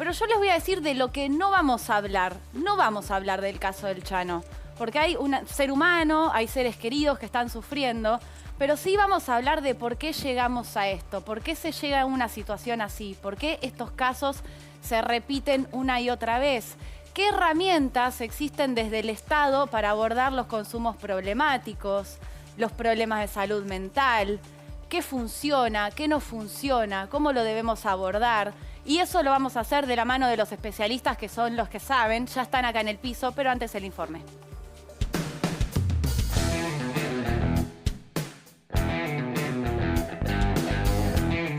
Pero yo les voy a decir de lo que no vamos a hablar. No vamos a hablar del caso del Chano, porque hay un ser humano, hay seres queridos que están sufriendo, pero sí vamos a hablar de por qué llegamos a esto, por qué se llega a una situación así, por qué estos casos se repiten una y otra vez. ¿Qué herramientas existen desde el Estado para abordar los consumos problemáticos, los problemas de salud mental? ¿Qué funciona? ¿Qué no funciona? ¿Cómo lo debemos abordar? Y eso lo vamos a hacer de la mano de los especialistas, que son los que saben, ya están acá en el piso, pero antes el informe.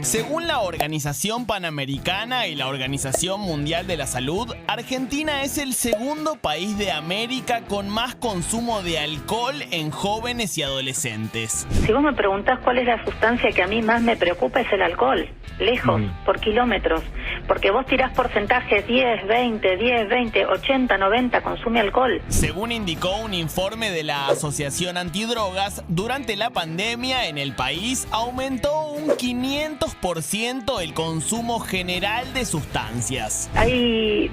Según la Organización Panamericana y la Organización Mundial de la Salud, Argentina es el segundo país de América con más consumo de alcohol en jóvenes y adolescentes. Si vos me preguntás cuál es la sustancia que a mí más me preocupa, es el alcohol. Lejos, por kilómetros. Porque vos tirás porcentajes 10, 20, 80, 90, consume alcohol. Según indicó un informe de la Asociación Antidrogas, durante la pandemia en el país aumentó un 500% el consumo general de sustancias. Hay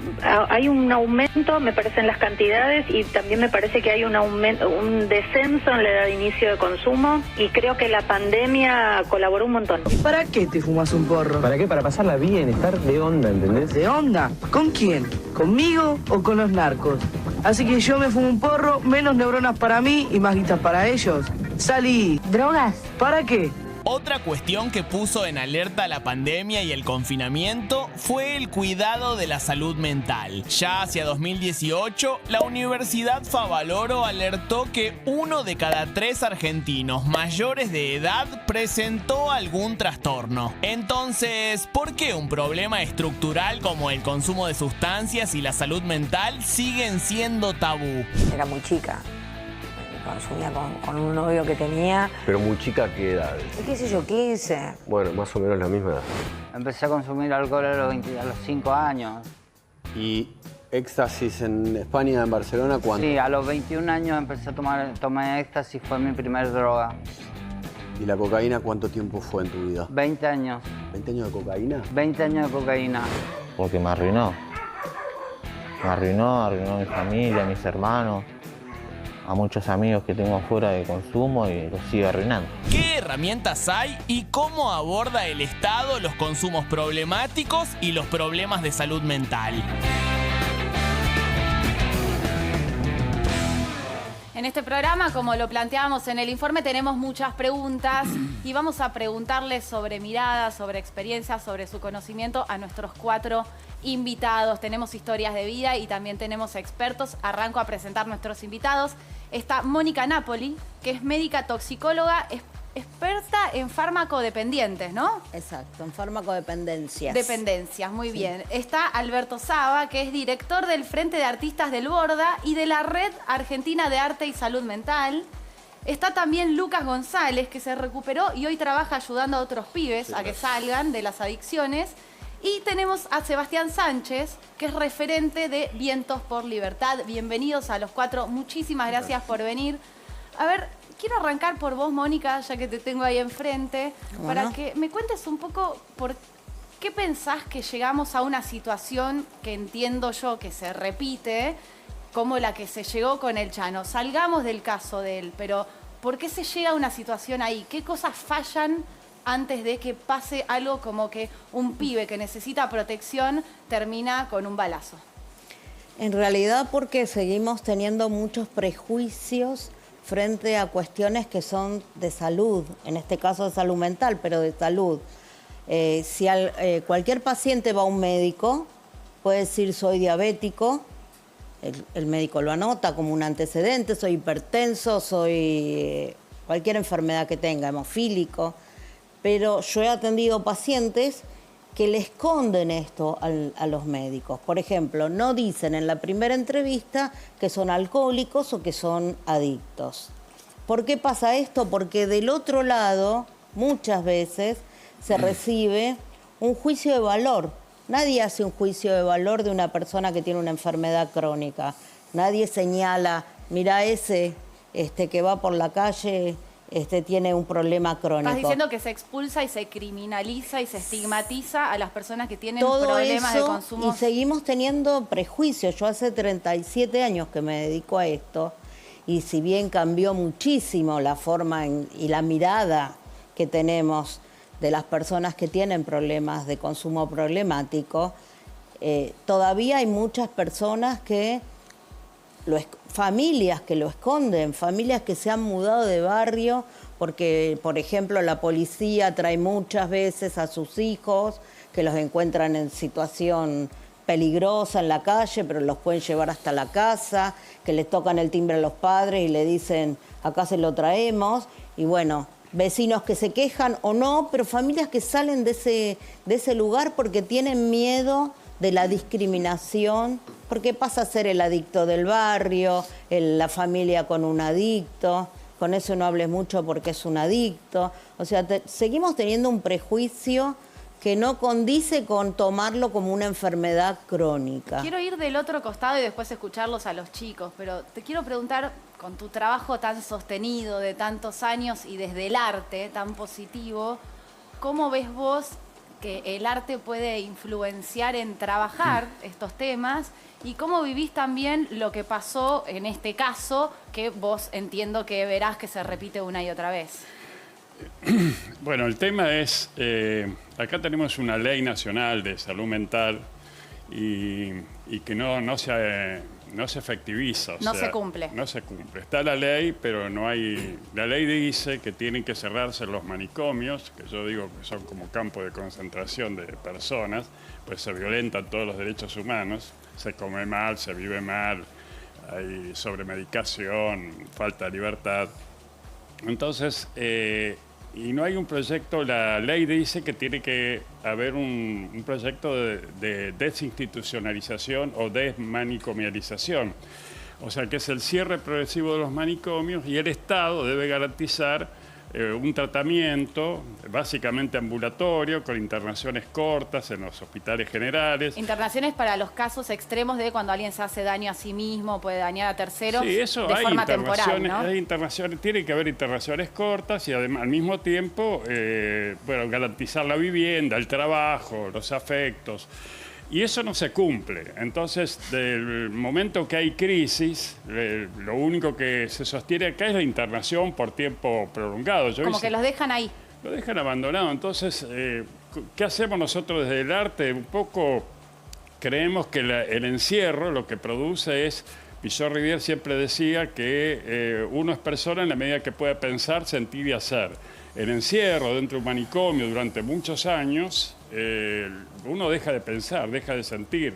un aumento, me parece, en las cantidades, y también me parece que hay un descenso en la edad de inicio de consumo, y creo que la pandemia colaboró un montón. ¿Para qué te fumas un porro? ¿Para qué? Para pasarla bien, estar de onda, ¿entendés? ¿De onda? ¿Con quién? ¿Conmigo o con los narcos? Así que yo me fumo un porro, menos neuronas para mí y más guitas para ellos. Salí. ¿Drogas? ¿Para qué? Otra cuestión que puso en alerta la pandemia y el confinamiento fue el cuidado de la salud mental. Ya hacia 2018, la Universidad Favaloro alertó que 1 de cada 3 argentinos mayores de edad presentó algún trastorno. Entonces, ¿por qué un problema estructural como el consumo de sustancias y la salud mental siguen siendo tabú? Era muy chica. Consumía con un novio que tenía. Pero muy chica, ¿qué edad? ¿Qué sé yo? 15. Bueno, más o menos la misma edad. Empecé a consumir alcohol a los 5 años. ¿Y éxtasis en España, en Barcelona, cuándo? Sí, a los 21 años empecé a tomar éxtasis, fue mi primer droga. ¿Y la cocaína cuánto tiempo fue en tu vida? 20 años. ¿20 años de cocaína? 20 años de cocaína. Porque me arruinó. Arruinó a mi familia, a mis hermanos, a muchos amigos que tengo afuera de consumo, y los sigue arruinando. ¿Qué herramientas hay y cómo aborda el Estado los consumos problemáticos y los problemas de salud mental? En este programa, como lo planteábamos en el informe, tenemos muchas preguntas y vamos a preguntarles sobre miradas, sobre experiencias, sobre su conocimiento a nuestros 4 invitados. Tenemos historias de vida y también tenemos expertos. Arranco a presentar nuestros invitados. Está Mónica Napoli, que es médica toxicóloga, experta en farmacodependientes, ¿no? Exacto, en farmacodependencias. Dependencias, muy bien. Está Alberto Saba, que es director del Frente de Artistas del Borda y de la Red Argentina de Arte y Salud Mental. Está también Lucas González, que se recuperó y hoy trabaja ayudando a otros pibes a que salgan de las adicciones. Y tenemos a Sebastián Sánchez, que es referente de Vientos por Libertad. Bienvenidos a los 4. Muchísimas gracias por venir. A ver, quiero arrancar por vos, Mónica, ya que te tengo ahí enfrente, para que me cuentes un poco por qué pensás que llegamos a una situación que entiendo yo que se repite, como la que se llegó con el Chano. Salgamos del caso de él, pero ¿por qué se llega a una situación ahí? ¿Qué cosas fallan antes de que pase algo como que un pibe que necesita protección termina con un balazo? En realidad porque seguimos teniendo muchos prejuicios frente a cuestiones que son de salud, en este caso de salud mental, pero de salud. Si cualquier paciente va a un médico, puede decir soy diabético, el médico lo anota como un antecedente, soy hipertenso, soy cualquier enfermedad que tenga, hemofílico, pero yo he atendido pacientes que le esconden esto a los médicos. Por ejemplo, no dicen en la primera entrevista que son alcohólicos o que son adictos. ¿Por qué pasa esto? Porque del otro lado, muchas veces, se recibe un juicio de valor. Nadie hace un juicio de valor de una persona que tiene una enfermedad crónica. Nadie señala, mira ese que va por la calle tiene un problema crónico. Estás diciendo que se expulsa y se criminaliza y se estigmatiza a las personas que tienen Todo problemas de eso, consumo. y seguimos teniendo prejuicios. Yo hace 37 años que me dedico a esto, y si bien cambió muchísimo la forma y la mirada que tenemos de las personas que tienen problemas de consumo problemático, todavía hay muchas personas que, familias que lo esconden, familias que se han mudado de barrio porque, por ejemplo, la policía trae muchas veces a sus hijos que los encuentran en situación peligrosa en la calle, pero los pueden llevar hasta la casa, que les tocan el timbre a los padres y le dicen, acá se lo traemos, y bueno, vecinos que se quejan o no, pero familias que salen de ese lugar porque tienen miedo de la discriminación, porque pasa a ser el adicto del barrio, la familia con un adicto, con eso no hables mucho porque es un adicto. O sea, seguimos teniendo un prejuicio que no condice con tomarlo como una enfermedad crónica. Quiero ir del otro costado y después escucharlos a los chicos, pero te quiero preguntar, con tu trabajo tan sostenido de tantos años y desde el arte tan positivo, ¿cómo ves vos que el arte puede influenciar en trabajar estos temas? ¿Y cómo vivís también lo que pasó en este caso, que vos entiendo que verás que se repite una y otra vez? Bueno, el tema es, acá tenemos una ley nacional de salud mental y que no se efectiviza. No se cumple. No se cumple. Está la ley, pero no hay... La ley dice que tienen que cerrarse los manicomios, que yo digo que son como campo de concentración de personas, pues se violentan todos los derechos humanos, se come mal, se vive mal, hay sobremedicación, falta de libertad. Entonces, y no hay un proyecto, la ley dice que tiene que haber un proyecto de desinstitucionalización o desmanicomialización. O sea, que es el cierre progresivo de los manicomios y el Estado debe garantizar un tratamiento básicamente ambulatorio con internaciones cortas en los hospitales generales. Internaciones para los casos extremos de cuando alguien se hace daño a sí mismo, puede dañar a terceros, sí, eso de hay forma temporal, ¿no? Hay internaciones, tiene que haber internaciones cortas y además, al mismo tiempo bueno, garantizar la vivienda, el trabajo, los afectos. Y eso no se cumple. Entonces, del momento que hay crisis, lo único que se sostiene acá es la internación por tiempo prolongado. Como que los dejan ahí. Lo dejan abandonado. Entonces, ¿qué hacemos nosotros desde el arte? Un poco creemos que el encierro lo que produce es... Pichot Rivière siempre decía que uno es persona en la medida que puede pensar, sentir y hacer. El encierro dentro de un manicomio durante muchos años, uno deja de pensar, deja de sentir,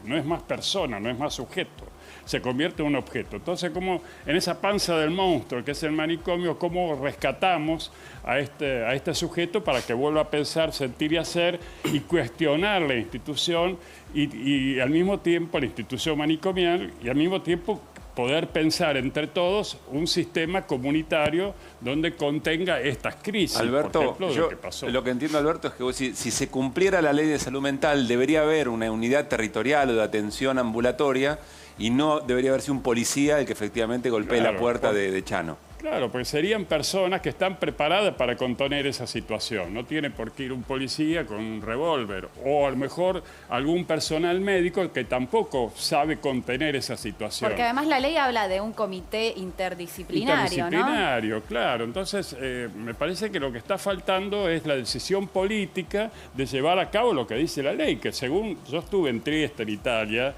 no es más persona, no es más sujeto, se convierte en un objeto. Entonces, como en esa panza del monstruo que es el manicomio, ¿cómo rescatamos a este sujeto para que vuelva a pensar, sentir y hacer y cuestionar la institución y al mismo tiempo la institución manicomial y al mismo tiempo poder pensar entre todos un sistema comunitario donde contenga estas crisis, Alberto, por ejemplo, lo que pasó. Lo que entiendo, Alberto, es que vos, si se cumpliera la ley de salud mental, debería haber una unidad territorial o de atención ambulatoria y no debería haberse un policía el que efectivamente golpee la puerta de Chano. Claro, porque serían personas que están preparadas para contener esa situación. No tiene por qué ir un policía con un revólver o a lo mejor algún personal médico que tampoco sabe contener esa situación. Porque además la ley habla de un comité interdisciplinario, ¿no? Claro. Entonces, me parece que lo que está faltando es la decisión política de llevar a cabo lo que dice la ley, que según yo estuve en Trieste, en Italia,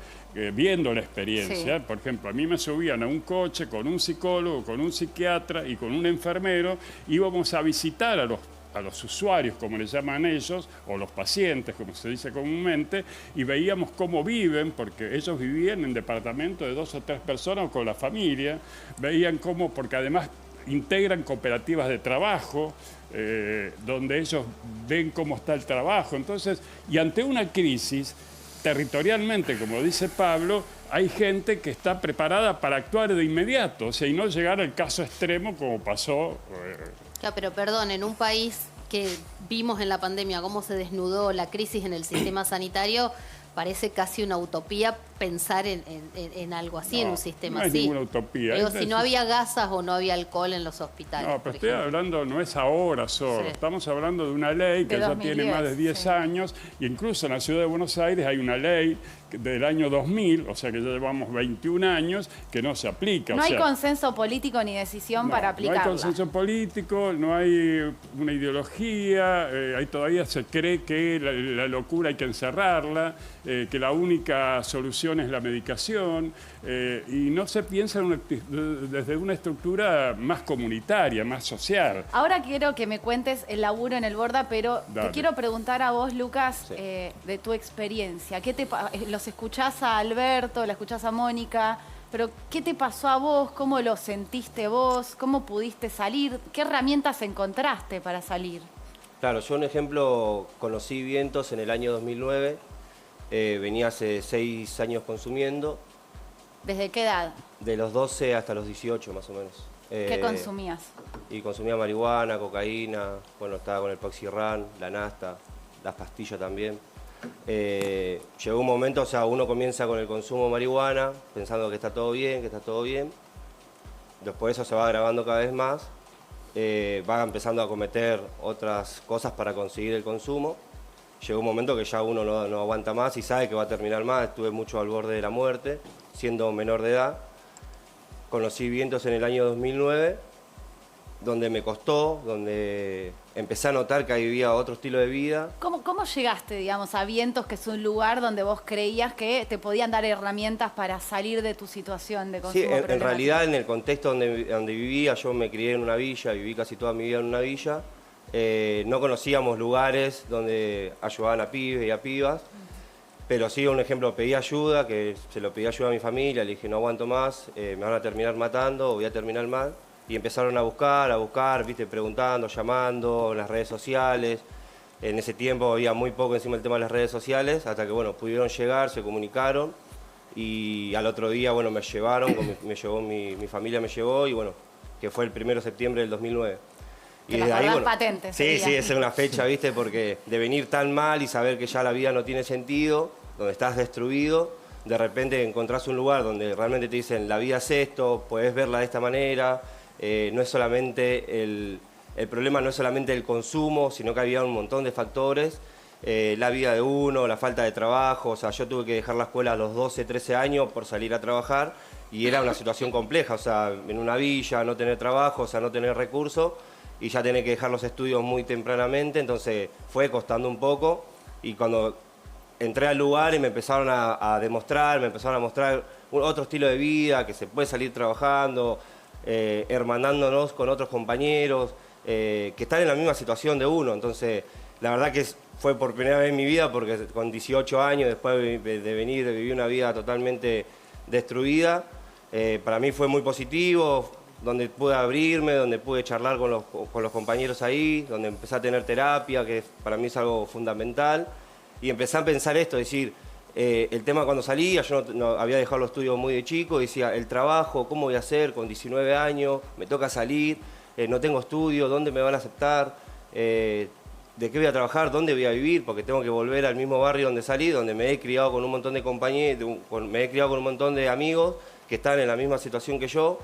viendo la experiencia, sí. Por ejemplo, a mí me subían a un coche con un psicólogo, con un psiquiatra y con un enfermero, íbamos a visitar a los usuarios, como les llaman ellos, o los pacientes, como se dice comúnmente, y veíamos cómo viven, porque ellos vivían en departamentos de 2 o 3 personas o con la familia, veían cómo, porque además integran cooperativas de trabajo, donde ellos ven cómo está el trabajo. Entonces, y ante una crisis, territorialmente, como dice Pablo, hay gente que está preparada para actuar de inmediato, o sea, y no llegar al caso extremo como pasó. Claro, pero perdón, en un país que vimos en la pandemia cómo se desnudó la crisis en el sistema sanitario, parece casi una utopía pensar en algo así, en un sistema no hay así. ninguna utopía. Digo, si no había gasas o no había alcohol en los hospitales. No, por pero estoy ejemplo. hablando, no es ahora solo, Sí. estamos hablando de una ley que De ya 2010, tiene más de 10 años, y incluso en la ciudad de Buenos Aires hay una ley del año 2000, o sea que ya llevamos 21 años, que no se aplica. No o hay sea, consenso político ni decisión para no hay aplicarla. consenso político, no hay una ideología, ahí todavía se cree que la locura hay que encerrarla, que la única solución es la medicación, y no se piensa desde una estructura más comunitaria, más social. Ahora quiero que me cuentes el laburo en el Borda, pero Dale. te quiero preguntar a vos, Lucas, de tu experiencia. Los escuchás a Alberto, la escuchás a Mónica, pero ¿qué te pasó a vos? ¿Cómo lo sentiste vos? ¿Cómo pudiste salir? ¿Qué herramientas encontraste para salir? Claro, yo un ejemplo conocí Vientos en el año 2009, venía hace 6 años consumiendo. ¿Desde qué edad? De los 12 hasta los 18 más o menos. ¿Qué consumías? Y consumía marihuana, cocaína, bueno, estaba con el Poxirran, la Nasta, las pastillas también. Llegó un momento, o sea, uno comienza con el consumo de marihuana, pensando que está todo bien, Después eso se va agravando cada vez más, va empezando a cometer otras cosas para conseguir el consumo. Llegó un momento que ya uno no aguanta más y sabe que va a terminar mal. Estuve mucho al borde de la muerte, siendo menor de edad. Conocí Vientos en el año 2009, donde me costó, donde empecé a notar que vivía otro estilo de vida. ¿Cómo llegaste, digamos, a Vientos, que es un lugar donde vos creías que te podían dar herramientas para salir de tu situación de consumo? Sí, en realidad en el contexto donde vivía, yo me crié en una villa, viví casi toda mi vida en una villa, no conocíamos lugares donde ayudaban a pibes y a pibas, pero sí, un ejemplo, pedí ayuda, que se lo pedí ayuda a mi familia, le dije no aguanto más, me van a terminar matando o voy a terminar mal. Y empezaron a buscar, viste, preguntando, llamando, en las redes sociales. En ese tiempo había muy poco encima del tema de las redes sociales, hasta que, bueno, pudieron llegar, se comunicaron. Y al otro día, bueno, me llevaron, mi familia me llevó, y bueno, que fue el 1 de septiembre del 2009. Y desde ahí, bueno, patente, sí, esa es una fecha, viste, porque de venir tan mal y saber que ya la vida no tiene sentido, donde estás destruido, de repente encontrás un lugar donde realmente te dicen, la vida es esto, podés verla de esta manera. No es solamente el problema no es solamente el consumo, sino que había un montón de factores, la vida de uno, la falta de trabajo. O sea, yo tuve que dejar la escuela a los 12, 13 años por salir a trabajar, y era una situación compleja, o sea, en una villa, no tener trabajo, o sea, no tener recursos, y ya tener que dejar los estudios muy tempranamente, entonces fue costando un poco, y cuando entré al lugar y me empezaron a mostrar otro estilo de vida, que se puede salir trabajando, hermanándonos con otros compañeros que están en la misma situación de uno. Entonces, la verdad que fue por primera vez en mi vida, porque con 18 años, después de vivir una vida totalmente destruida, para mí fue muy positivo, donde pude abrirme, donde pude charlar con los compañeros ahí, donde empecé a tener terapia, que para mí es algo fundamental, y empecé a pensar esto, decir, el tema cuando salía, yo no había dejado los estudios muy de chico, decía, el trabajo, ¿cómo voy a hacer con 19 años? Me toca salir, no tengo estudio, ¿dónde me van a aceptar? ¿De qué voy a trabajar? ¿Dónde voy a vivir? Porque tengo que volver al mismo barrio donde salí, donde me he criado con un montón de compañeros, me he criado con un montón de amigos que están en la misma situación que yo,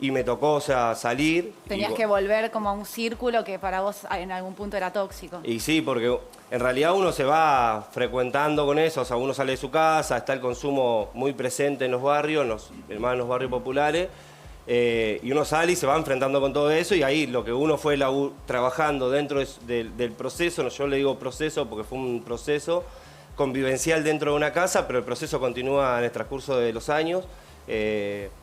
y me tocó, o sea, salir. Tenías que volver como a un círculo que para vos en algún punto era tóxico. Y sí, porque en realidad uno se va frecuentando con eso, o sea, uno sale de su casa, está el consumo muy presente en los barrios, más en los barrios populares, y uno sale y se va enfrentando con todo eso, y ahí lo que uno fue trabajando dentro del proceso, yo le digo proceso porque fue un proceso convivencial dentro de una casa, pero el proceso continúa en el transcurso de los años.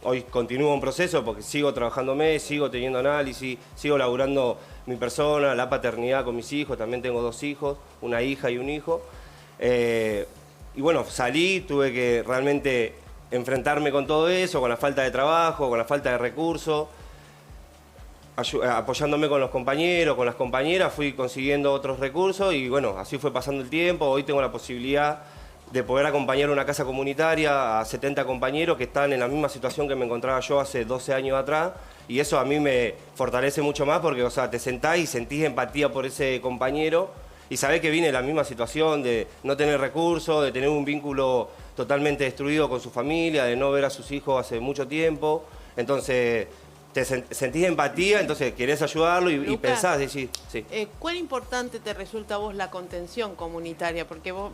Hoy continúo un proceso porque sigo trabajándome, sigo teniendo análisis, sigo laburando mi persona, la paternidad con mis hijos, también tengo 2 hijos, una hija y un hijo. Y bueno, salí, tuve que realmente enfrentarme con todo eso, con la falta de trabajo, con la falta de recursos, apoyándome con los compañeros, con las compañeras, fui consiguiendo otros recursos y bueno, así fue pasando el tiempo. Hoy tengo la posibilidad de poder acompañar una casa comunitaria a 70 compañeros que están en la misma situación que me encontraba yo hace 12 años atrás, y eso a mí me fortalece mucho más porque, o sea, te sentás y sentís empatía por ese compañero y sabés que viene de la misma situación de no tener recursos, de tener un vínculo totalmente destruido con su familia, de no ver a sus hijos hace mucho tiempo. Entonces, te sentís empatía, entonces querés ayudarlo y pensás, decís, sí. ¿Cuán importante te resulta a vos la contención comunitaria? Porque vos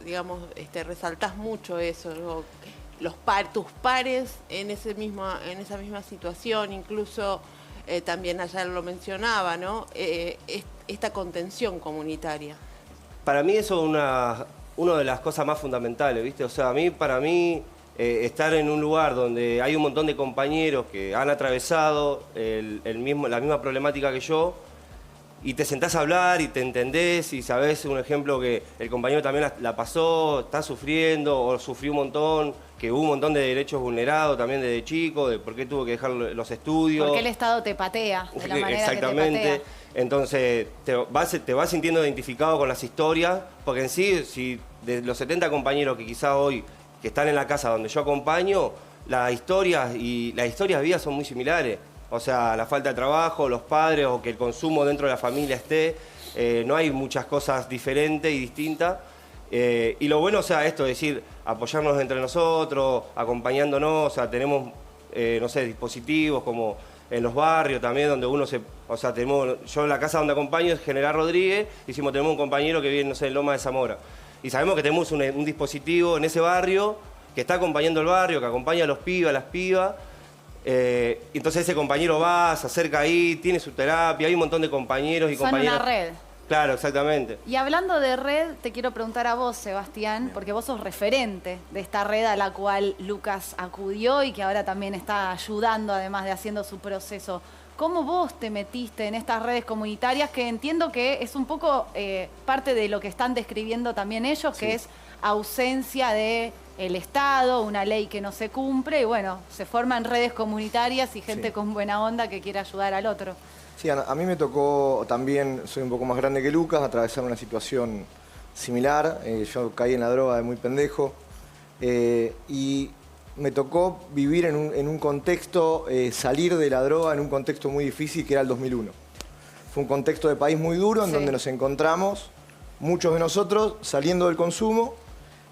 digamos, resaltás mucho eso, ¿no? Tus pares en esa misma situación, incluso también allá lo mencionaba, ¿no? Esta contención comunitaria. Para mí eso es una de las cosas más fundamentales, ¿viste? O sea, para mí estar en un lugar donde hay un montón de compañeros que han atravesado la misma problemática que yo, y te sentás a hablar y te entendés y sabés, un ejemplo, que el compañero también la pasó, está sufriendo o sufrió un montón, que hubo un montón de derechos vulnerados también desde chico, de por qué tuvo que dejar los estudios. Porque el Estado te patea de la manera exactamente. que te patea. Entonces te vas sintiendo identificado con las historias, porque en sí, si de los 70 compañeros que quizá hoy que están en la casa donde yo acompaño, las historias de vida son muy similares. O sea, la falta de trabajo, los padres o que el consumo dentro de la familia esté, no hay muchas cosas diferentes y distintas. Y lo bueno, o sea, esto, es decir, apoyarnos entre nosotros, acompañándonos, o sea, tenemos, no sé, dispositivos como en los barrios también, donde uno o sea, yo en la casa donde acompaño es General Rodríguez, tenemos un compañero que vive, no sé, en Loma de Zamora. Y sabemos que tenemos un dispositivo en ese barrio que está acompañando el barrio, que acompaña a los pibes, a las pibas. Entonces ese compañero va, se acerca ahí, tiene su terapia, hay un montón de compañeros y compañeras. Son una red. Claro, exactamente. Y hablando de red, te quiero preguntar a vos, Sebastián, porque vos sos referente de esta red a la cual Lucas acudió y que ahora también está ayudando, además de haciendo su proceso. ¿Cómo vos te metiste en estas redes comunitarias que entiendo que es un poco parte de lo que están describiendo también ellos, que es ausencia del Estado, una ley que no se cumple y bueno, se forman redes comunitarias y gente con buena onda que quiere ayudar al otro? Sí, a mí me tocó también, soy un poco más grande que Lucas, atravesar una situación similar. Yo caí en la droga de muy pendejo y me tocó vivir en un contexto, salir de la droga en un contexto muy difícil que era el 2001. Fue un contexto de país muy duro en donde nos encontramos, muchos de nosotros saliendo del consumo,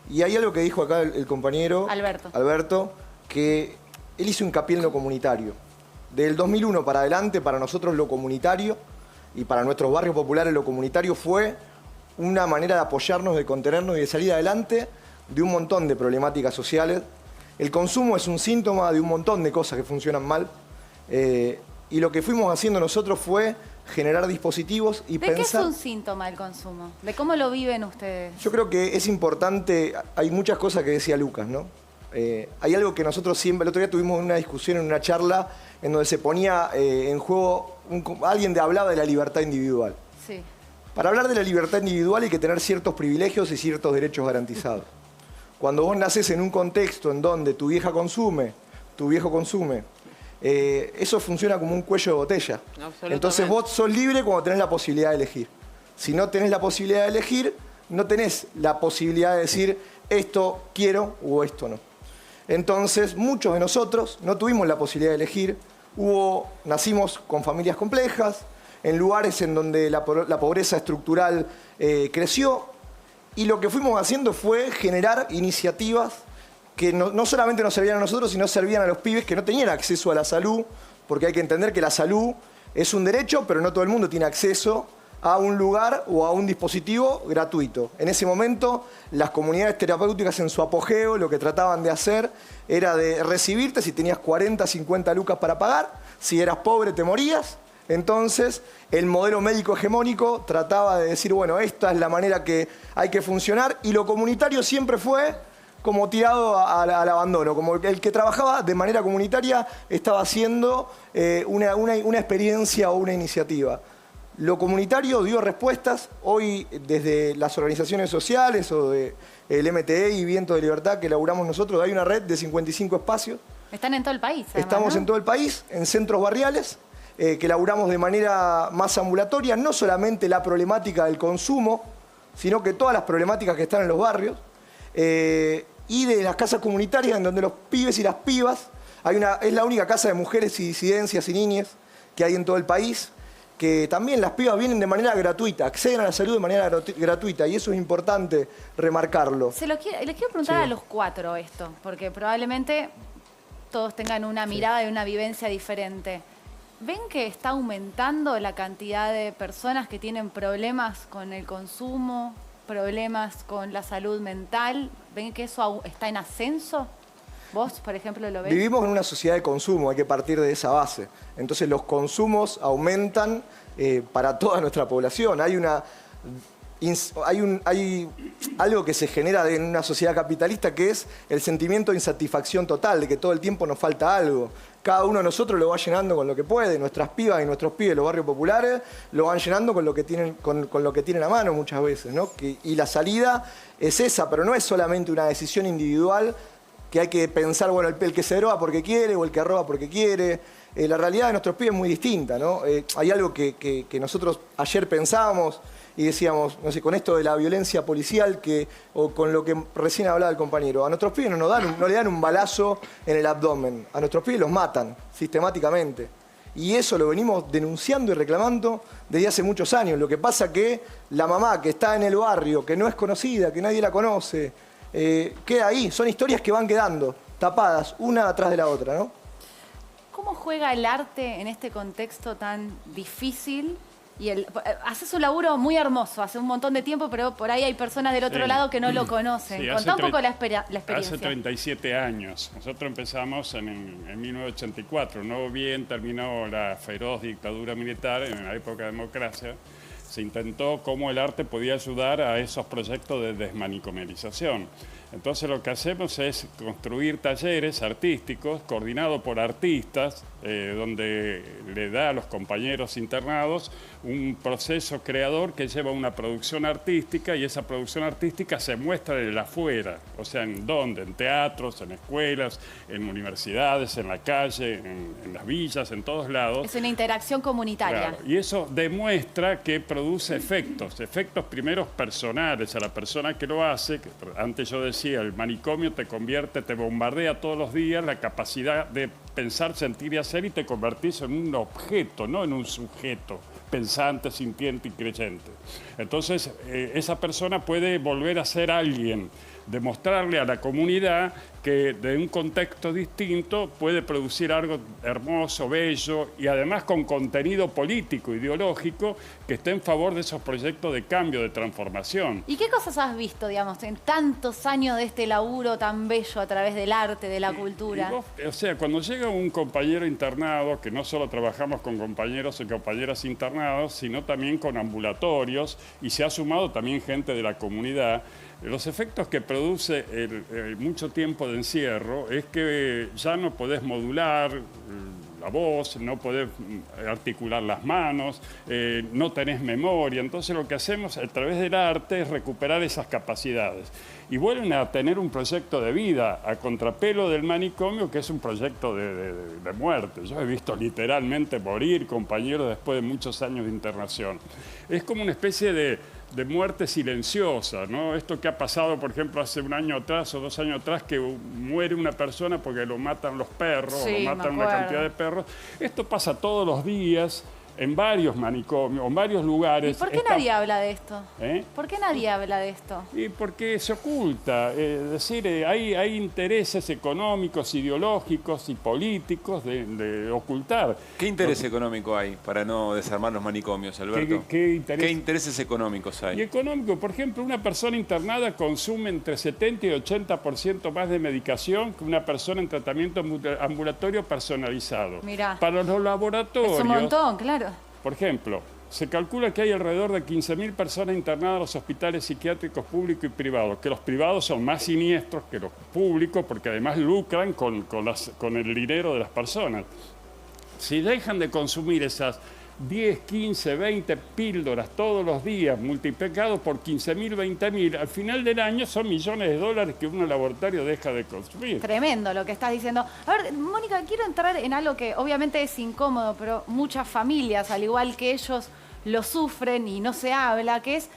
y hay algo que dijo acá el compañero Alberto, que él hizo hincapié en lo comunitario. Del 2001 para adelante, para nosotros lo comunitario y para nuestros barrios populares lo comunitario fue una manera de apoyarnos, de contenernos y de salir adelante de un montón de problemáticas sociales. El consumo es un síntoma de un montón de cosas que funcionan mal y lo que fuimos haciendo nosotros fue generar dispositivos y pensar... ¿De qué es un síntoma el consumo? ¿De cómo lo viven ustedes? Yo creo que es importante, hay muchas cosas que decía Lucas, ¿no? Hay algo que nosotros siempre, el otro día tuvimos una discusión en una charla en donde se ponía en juego, alguien hablaba de la libertad individual. Sí. Para hablar de la libertad individual hay que tener ciertos privilegios y ciertos derechos garantizados. Cuando vos nacés en un contexto en donde tu vieja consume, tu viejo consume, eso funciona como un cuello de botella. Entonces vos sos libre cuando tenés la posibilidad de elegir. Si no tenés la posibilidad de elegir, no tenés la posibilidad de decir esto quiero o esto no. Entonces muchos de nosotros no tuvimos la posibilidad de elegir. Nacimos con familias complejas, en lugares en donde la pobreza estructural creció, y lo que fuimos haciendo fue generar iniciativas que no solamente nos servían a nosotros, sino servían a los pibes que no tenían acceso a la salud, porque hay que entender que la salud es un derecho, pero no todo el mundo tiene acceso a un lugar o a un dispositivo gratuito. En ese momento, las comunidades terapéuticas en su apogeo lo que trataban de hacer era de recibirte si tenías 40, 50 lucas para pagar, si eras pobre te morías. Entonces, el modelo médico hegemónico trataba de decir, bueno, esta es la manera que hay que funcionar, y lo comunitario siempre fue como tirado al abandono, como el que trabajaba de manera comunitaria estaba haciendo una experiencia o una iniciativa. Lo comunitario dio respuestas. Hoy, desde las organizaciones sociales o el MTE y Viento de Libertad que elaboramos nosotros, hay una red de 55 espacios. Están en todo el país, además, Estamos en todo el país, en centros barriales, que elaboramos de manera más ambulatoria, no solamente la problemática del consumo, sino que todas las problemáticas que están en los barrios, y de las casas comunitarias en donde los pibes y las pibas, es la única casa de mujeres y disidencias y niñas que hay en todo el país, que también las pibas vienen de manera gratuita, acceden a la salud de manera gratuita, y eso es importante remarcarlo. Les quiero preguntar a los 4 esto, porque probablemente todos tengan una mirada y una vivencia diferente. ¿Ven que está aumentando la cantidad de personas que tienen problemas con el consumo, problemas con la salud mental? ¿Ven que eso está en ascenso? ¿Vos, por ejemplo, lo ves? Vivimos en una sociedad de consumo, hay que partir de esa base. Entonces los consumos aumentan para toda nuestra población. Hay algo que se genera en una sociedad capitalista, que es el sentimiento de insatisfacción total, de que todo el tiempo nos falta algo. Cada uno de nosotros lo va llenando con lo que puede. Nuestras pibas y nuestros pibes de los barrios populares lo van llenando con lo que tienen, con lo que tienen a mano muchas veces, ¿no? Y la salida es esa, pero no es solamente una decisión individual que hay que pensar, bueno, el que se droga porque quiere o el que roba porque quiere. La realidad de nuestros pibes es muy distinta, ¿no? Hay algo que nosotros ayer pensábamos y decíamos, no sé, con esto de la violencia policial o con lo que recién hablaba el compañero, a nuestros pibes no le dan un balazo en el abdomen, a nuestros pibes los matan sistemáticamente. Y eso lo venimos denunciando y reclamando desde hace muchos años. Lo que pasa que la mamá que está en el barrio, que no es conocida, que nadie la conoce, queda ahí. Son historias que van quedando tapadas una atrás de la otra, ¿no? ¿Cómo juega el arte en este contexto tan difícil? Haces un laburo muy hermoso, hace un montón de tiempo, pero por ahí hay personas del otro lado que no lo conocen. Sí, Contá un poco la experiencia. Hace 37 años. Nosotros empezamos en 1984. No bien terminó la feroz dictadura militar, en la época de democracia, se intentó cómo el arte podía ayudar a esos proyectos de desmanicomialización. Entonces lo que hacemos es construir talleres artísticos coordinados por artistas, donde le da a los compañeros internados un proceso creador que lleva una producción artística, y esa producción artística se muestra en el afuera. O sea, ¿en dónde? En teatros, en escuelas, en universidades, en la calle, en las villas, en todos lados. Es una interacción comunitaria. Claro, y eso demuestra que produce efectos primeros personales a la persona que lo hace. Antes yo decía, el manicomio te bombardea todos los días la capacidad de pensar, sentir y hacer, y te convertís en un objeto, no en un sujeto pensante, sintiente y creyente. Entonces, esa persona puede volver a ser alguien, demostrarle a la comunidad que de un contexto distinto puede producir algo hermoso, bello, y además con contenido político, ideológico, que esté en favor de esos proyectos de cambio, de transformación. ¿Y qué cosas has visto, digamos, en tantos años de este laburo tan bello a través del arte, de la cultura? O sea, cuando llega un compañero internado, que no solo trabajamos con compañeros y compañeras internados, sino también con ambulatorios, y se ha sumado también gente de la comunidad, los efectos que produce mucho tiempo de encierro es que ya no podés modular la voz, no podés articular las manos, no tenés memoria. Entonces lo que hacemos a través del arte es recuperar esas capacidades. Y vuelven a tener un proyecto de vida a contrapelo del manicomio, que es un proyecto de muerte. Yo he visto literalmente morir compañeros después de muchos años de internación. Es como una especie de muerte silenciosa, ¿no? Esto que ha pasado, por ejemplo, hace un año atrás o 2 años atrás, que muere una persona porque lo matan los perros, sí, o lo matan una cantidad de perros. Esto pasa todos los días en varios manicomios, en varios lugares. ¿Y por qué nadie habla de esto? ¿Eh? ¿Por qué nadie habla de esto? Y porque se oculta. Es decir, hay intereses económicos, ideológicos y políticos de ocultar. ¿Qué interés económico hay para no desarmar los manicomios, Alberto? ¿Qué intereses económicos hay? Y económico, por ejemplo, una persona internada consume entre 70 y 80% más de medicación que una persona en tratamiento ambulatorio personalizado. Mirá. Para los laboratorios... Es un montón, claro. Por ejemplo, se calcula que hay alrededor de 15.000 personas internadas en los hospitales psiquiátricos públicos y privados, que los privados son más siniestros que los públicos porque además lucran con el dinero de las personas. Si dejan de consumir esas 10, 15, 20 píldoras todos los días, multiplicado por 15.000, 20.000, al final del año son millones de dólares que un laboratorio deja de consumir. Tremendo lo que estás diciendo. A ver, Mónica, quiero entrar en algo que obviamente es incómodo, pero muchas familias, al igual que ellos, lo sufren y no se habla, que es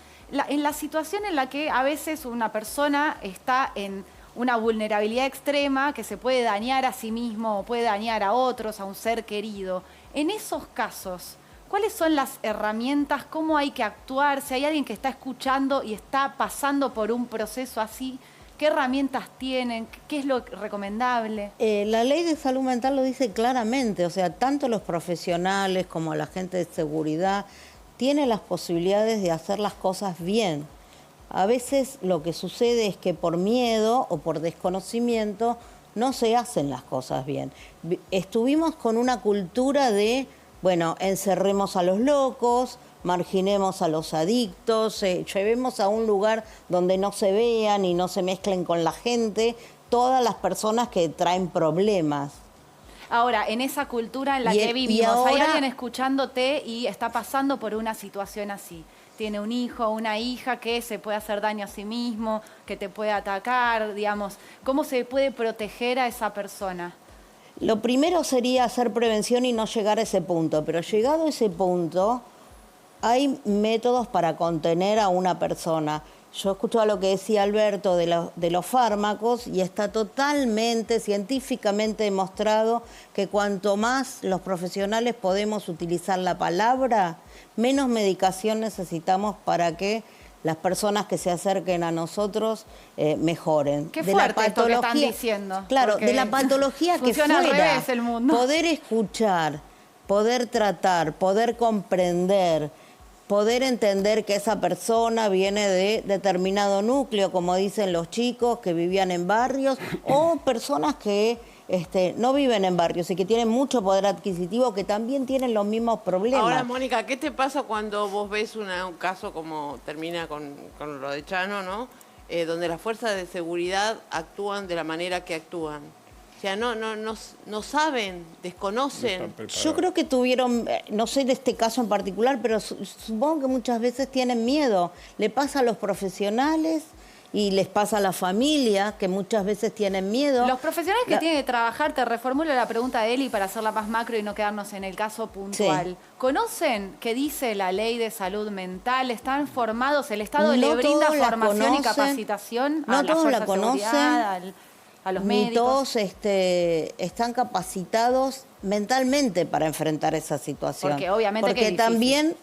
en la situación en la que a veces una persona está en una vulnerabilidad extrema, que se puede dañar a sí mismo o puede dañar a otros, a un ser querido. En esos casos, ¿Cuáles son las herramientas? ¿Cómo hay que actuar? Si hay alguien que está escuchando y está pasando por un proceso así, ¿qué herramientas tienen? ¿Qué es lo recomendable? La ley de salud mental lo dice claramente, o sea, tanto los profesionales como la gente de seguridad tienen las posibilidades de hacer las cosas bien. A veces lo que sucede es que por miedo o por desconocimiento no se hacen las cosas bien. Estuvimos con una cultura de, bueno, encerremos a los locos, marginemos a los adictos, llevemos a un lugar donde no se vean y no se mezclen con la gente todas las personas que traen problemas. Ahora, en esa cultura en la que vivimos, ¿hay alguien escuchándote y está pasando por una situación así? Tiene un hijo o una hija que se puede hacer daño a sí mismo, que te puede atacar, digamos. ¿Cómo se puede proteger a esa persona? Lo primero sería hacer prevención y no llegar a ese punto, pero llegado a ese punto, hay métodos para contener a una persona. Yo escuchaba lo que decía Alberto de los fármacos y está totalmente científicamente demostrado que cuanto más los profesionales podemos utilizar la palabra, menos medicación necesitamos para que las personas que se acerquen a nosotros mejoren. Qué fuerte esto que están diciendo. Claro, de la patología que fuera, al revés el mundo. Poder escuchar, poder tratar, poder comprender, poder entender que esa persona viene de determinado núcleo, como dicen los chicos que vivían en barrios, o personas que no viven en barrios y que tienen mucho poder adquisitivo, que también tienen los mismos problemas. Ahora, Mónica, ¿qué te pasa cuando vos ves un caso como termina con lo de Chano, ¿no? Donde las fuerzas de seguridad actúan de la manera que actúan? O sea, no saben, desconocen. Yo creo que tuvieron, no sé de este caso en particular, pero supongo que muchas veces tienen miedo. Le pasa a los profesionales y les pasa a la familia, que muchas veces tienen miedo. Los profesionales que tienen que trabajar, te reformulo la pregunta de Eli para hacerla más macro y no quedarnos en el caso puntual. Sí. ¿Conocen qué dice la ley de salud mental? ¿Están formados? ¿El Estado le brinda formación y capacitación a las fuerzas de seguridad, a los médicos? Ni todos están capacitados mentalmente para enfrentar esa situación. Porque obviamente porque también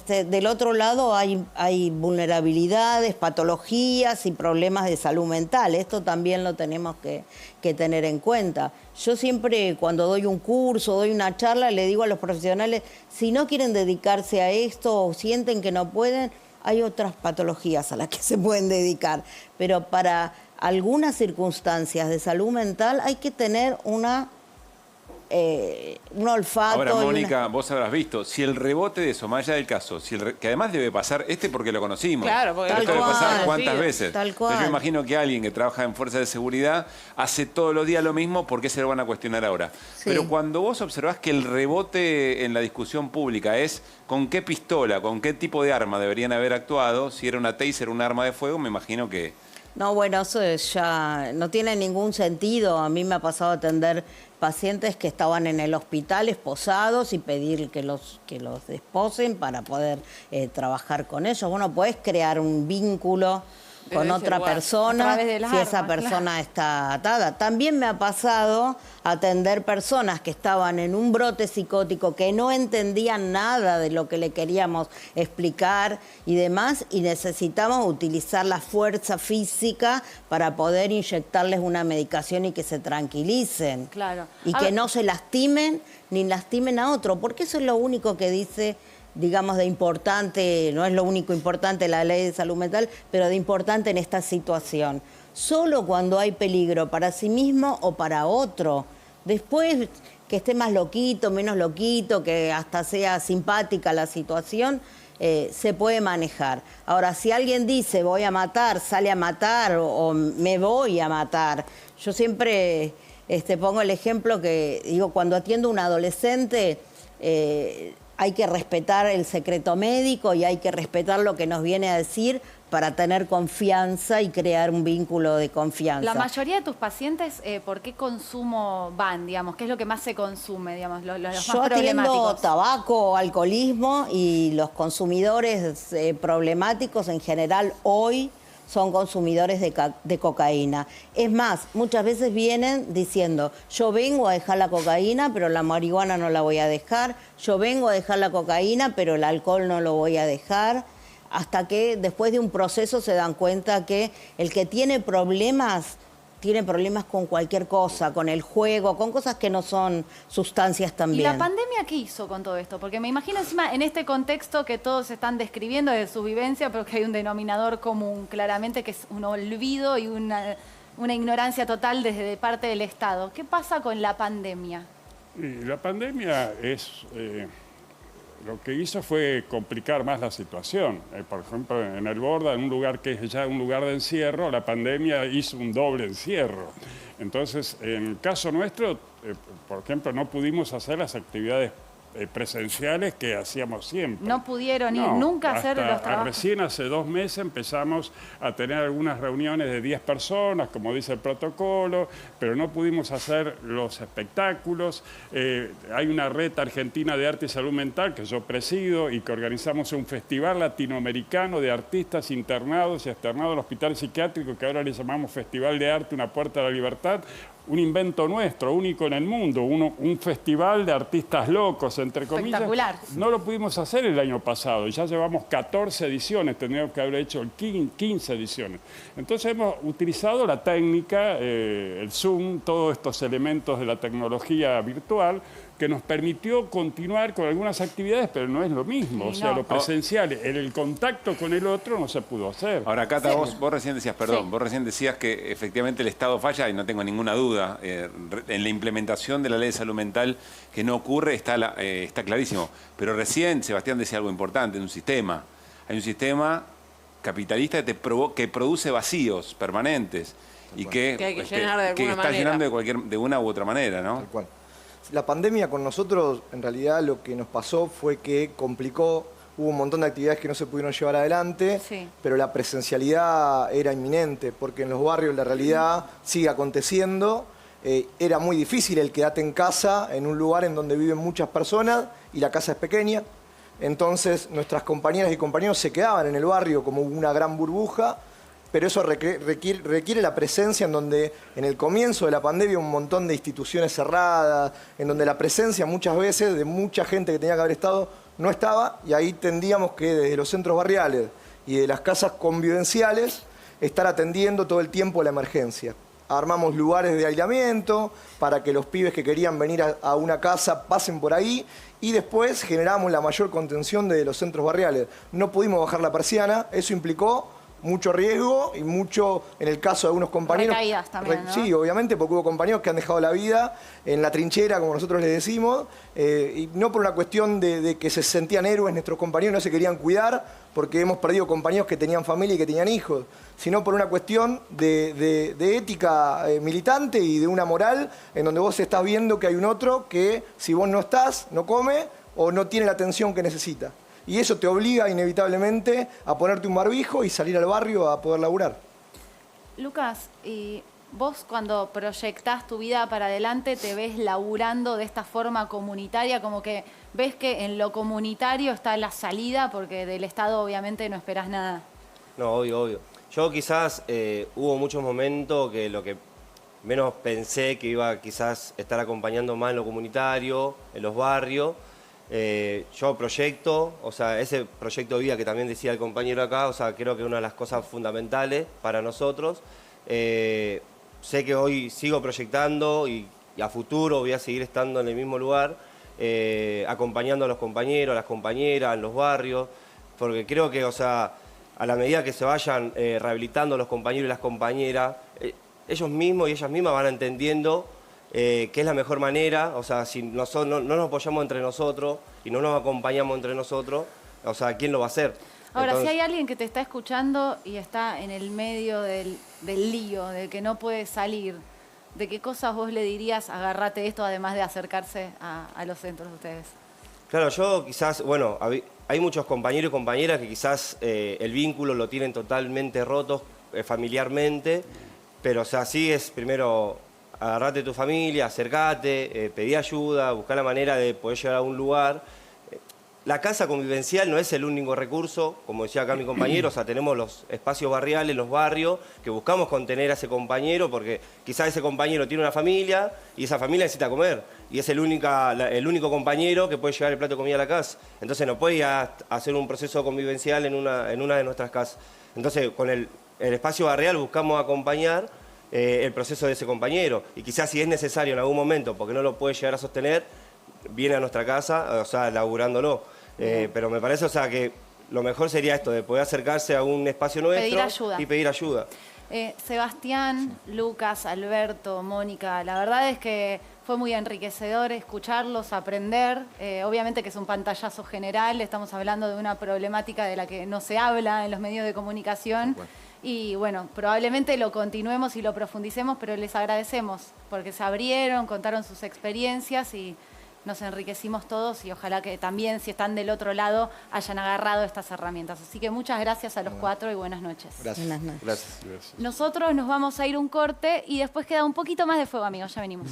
del otro lado hay vulnerabilidades, patologías y problemas de salud mental. Esto también lo tenemos que tener en cuenta. Yo siempre cuando doy un curso, doy una charla, le digo a los profesionales, si no quieren dedicarse a esto o sienten que no pueden, hay otras patologías a las que se pueden dedicar. Pero para algunas circunstancias de salud mental hay que tener un olfato. Ahora, Mónica, vos habrás visto, si el rebote de eso, más allá del caso, que además debe pasar, porque lo conocimos. Claro, porque esto debe pasar cuántas veces. Tal cual. Entonces yo imagino que alguien que trabaja en fuerzas de seguridad hace todos los días lo mismo, ¿por qué se lo van a cuestionar ahora? Sí. Pero cuando vos observás que el rebote en la discusión pública es con qué pistola, con qué tipo de arma deberían haber actuado, si era una taser, un arma de fuego, me imagino que... No, bueno, eso ya no tiene ningún sentido. A mí me ha pasado a atender pacientes que estaban en el hospital esposados y pedir que los desposen para poder trabajar con ellos. Bueno, podés crear un vínculo con otra persona si esa persona está atada. También me ha pasado atender personas que estaban en un brote psicótico, que no entendían nada de lo que le queríamos explicar y demás, y necesitamos utilizar la fuerza física para poder inyectarles una medicación y que se tranquilicen. Claro. Y que no se lastimen ni lastimen a otro, porque eso es lo único que dice, digamos, de importante, no es lo único importante la ley de salud mental, pero de importante en esta situación. Solo cuando hay peligro para sí mismo o para otro. Después, que esté más loquito, menos loquito, que hasta sea simpática la situación, se puede manejar. Ahora, si alguien dice voy a matar, sale a matar o me voy a matar, yo siempre pongo el ejemplo que, digo, cuando atiendo a un adolescente, hay que respetar el secreto médico y hay que respetar lo que nos viene a decir para tener confianza y crear un vínculo de confianza. La mayoría de tus pacientes, ¿por qué consumo van, digamos? ¿Qué es lo que más se consume, digamos, los más problemáticos? Yo atiendo tabaco, alcoholismo y los consumidores problemáticos en general hoy son consumidores de cocaína. Es más, muchas veces vienen diciendo, yo vengo a dejar la cocaína, pero la marihuana no la voy a dejar, yo vengo a dejar la cocaína, pero el alcohol no lo voy a dejar, hasta que después de un proceso se dan cuenta que el que tiene problemas con cualquier cosa, con el juego, con cosas que no son sustancias también. ¿Y la pandemia qué hizo con todo esto? Porque me imagino encima en este contexto que todos están describiendo de su vivencia, pero que hay un denominador común, claramente, que es un olvido y una ignorancia total desde parte del Estado. ¿Qué pasa con la pandemia? Y la pandemia es... lo que hizo fue complicar más la situación. Por ejemplo, en el Borda, en un lugar que es ya un lugar de encierro, la pandemia hizo un doble encierro. Entonces, en el caso nuestro, por ejemplo, no pudimos hacer las actividades presenciales que hacíamos siempre. No pudieron ir nunca a hacer los trabajos. Recién hace 2 meses empezamos a tener algunas reuniones de 10 personas, como dice el protocolo, pero no pudimos hacer los espectáculos. Hay una red argentina de arte y salud mental que yo presido y que organizamos un festival latinoamericano de artistas internados y externados al hospital psiquiátrico, que ahora le llamamos Festival de Arte, una puerta a la libertad. Un invento nuestro, único en el mundo, un festival de artistas locos, entre comillas. Espectacular. No lo pudimos hacer el año pasado y ya llevamos 14 ediciones, tendríamos que haber hecho 15 ediciones. Entonces hemos utilizado la técnica, el Zoom, todos estos elementos de la tecnología virtual, que nos permitió continuar con algunas actividades, pero no es lo mismo. O sea, lo presencial, el contacto con el otro no se pudo hacer. Ahora, Cata, vos recién decías, vos recién decías que efectivamente el Estado falla, y no tengo ninguna duda, en la implementación de la ley de salud mental que no ocurre, está clarísimo. Pero recién Sebastián decía algo importante, un sistema. Hay un sistema capitalista que produce vacíos permanentes y que hay que llenar de alguna está manera. llenando de una u otra manera, ¿no? Tal cual. La pandemia con nosotros, en realidad, lo que nos pasó fue que complicó, hubo un montón de actividades que no se pudieron llevar adelante, pero la presencialidad era inminente, porque en los barrios la realidad sigue aconteciendo. Era muy difícil el quedarte en casa, en un lugar en donde viven muchas personas y la casa es pequeña. Entonces nuestras compañeras y compañeros se quedaban en el barrio como una gran burbuja, pero eso requiere la presencia en donde en el comienzo de la pandemia un montón de instituciones cerradas, en donde la presencia muchas veces de mucha gente que tenía que haber estado no estaba, y ahí tendíamos que desde los centros barriales y de las casas convivenciales estar atendiendo todo el tiempo la emergencia. Armamos lugares de aislamiento para que los pibes que querían venir a una casa pasen por ahí, y después generamos la mayor contención de los centros barriales. No pudimos bajar la persiana, eso implicó mucho riesgo y mucho, en el caso de algunos compañeros... Recaídas también, ¿no? Sí, obviamente, porque hubo compañeros que han dejado la vida en la trinchera, como nosotros les decimos, y no por una cuestión de que se sentían héroes, nuestros compañeros no se querían cuidar, porque hemos perdido compañeros que tenían familia y que tenían hijos, sino por una cuestión de ética militante y de una moral en donde vos estás viendo que hay un otro que, si vos no estás, no come o no tiene la atención que necesita. Y eso te obliga inevitablemente a ponerte un barbijo y salir al barrio a poder laburar. Lucas, y vos cuando proyectás tu vida para adelante, ¿te ves laburando de esta forma comunitaria? Como que ves que en lo comunitario está la salida, porque del Estado obviamente no esperás nada. No, obvio. Yo quizás hubo muchos momentos que lo que menos pensé que iba quizás estar acompañando más en lo comunitario, en los barrios. Yo proyecto, o sea, ese proyecto de vida que también decía el compañero acá, o sea, creo que es una de las cosas fundamentales para nosotros. Sé que hoy sigo proyectando y a futuro voy a seguir estando en el mismo lugar, acompañando a los compañeros, a las compañeras, en los barrios, porque creo que, o sea, a la medida que se vayan rehabilitando los compañeros y las compañeras, ellos mismos y ellas mismas van entendiendo qué es la mejor manera. O sea, si no nos apoyamos entre nosotros y no nos acompañamos entre nosotros, o sea, ¿quién lo va a hacer? Ahora, Entonces, si hay alguien que te está escuchando y está en el medio del lío, de que no puede salir, ¿de qué cosas vos le dirías, agárrate esto, además de acercarse a los centros de ustedes? Claro, yo quizás, bueno, hay muchos compañeros y compañeras que quizás el vínculo lo tienen totalmente roto familiarmente, pero o sea, sí es primero agarrate a tu familia, acercate, pedí ayuda, buscar la manera de poder llegar a un lugar. la casa convivencial no es el único recurso, como decía acá mi compañero, o sea, tenemos los espacios barriales, los barrios, que buscamos contener a ese compañero, porque quizás ese compañero tiene una familia y esa familia necesita comer, y es el único compañero que puede llevar el plato de comida a la casa. Entonces no puede ir a hacer un proceso convivencial en una de nuestras casas. Entonces con el espacio barrial buscamos acompañar el proceso de ese compañero, y quizás si es necesario en algún momento, porque no lo puede llegar a sostener, viene a nuestra casa, o sea, laburándolo. Pero me parece, o sea, que lo mejor sería esto, de poder acercarse a un espacio nuestro y pedir ayuda. Sebastián, Lucas, Alberto, Mónica, la verdad es que fue muy enriquecedor escucharlos, aprender. Obviamente que es un pantallazo general, estamos hablando de una problemática de la que no se habla en los medios de comunicación. Y bueno, probablemente lo continuemos y lo profundicemos, pero les agradecemos porque se abrieron, contaron sus experiencias y nos enriquecimos todos, y ojalá que también, si están del otro lado, hayan agarrado estas herramientas. Así que muchas gracias a los cuatro y buenas noches. Gracias. Buenas noches. Gracias. Nosotros nos vamos a ir un corte y después queda un poquito más de fuego, amigos. Ya venimos.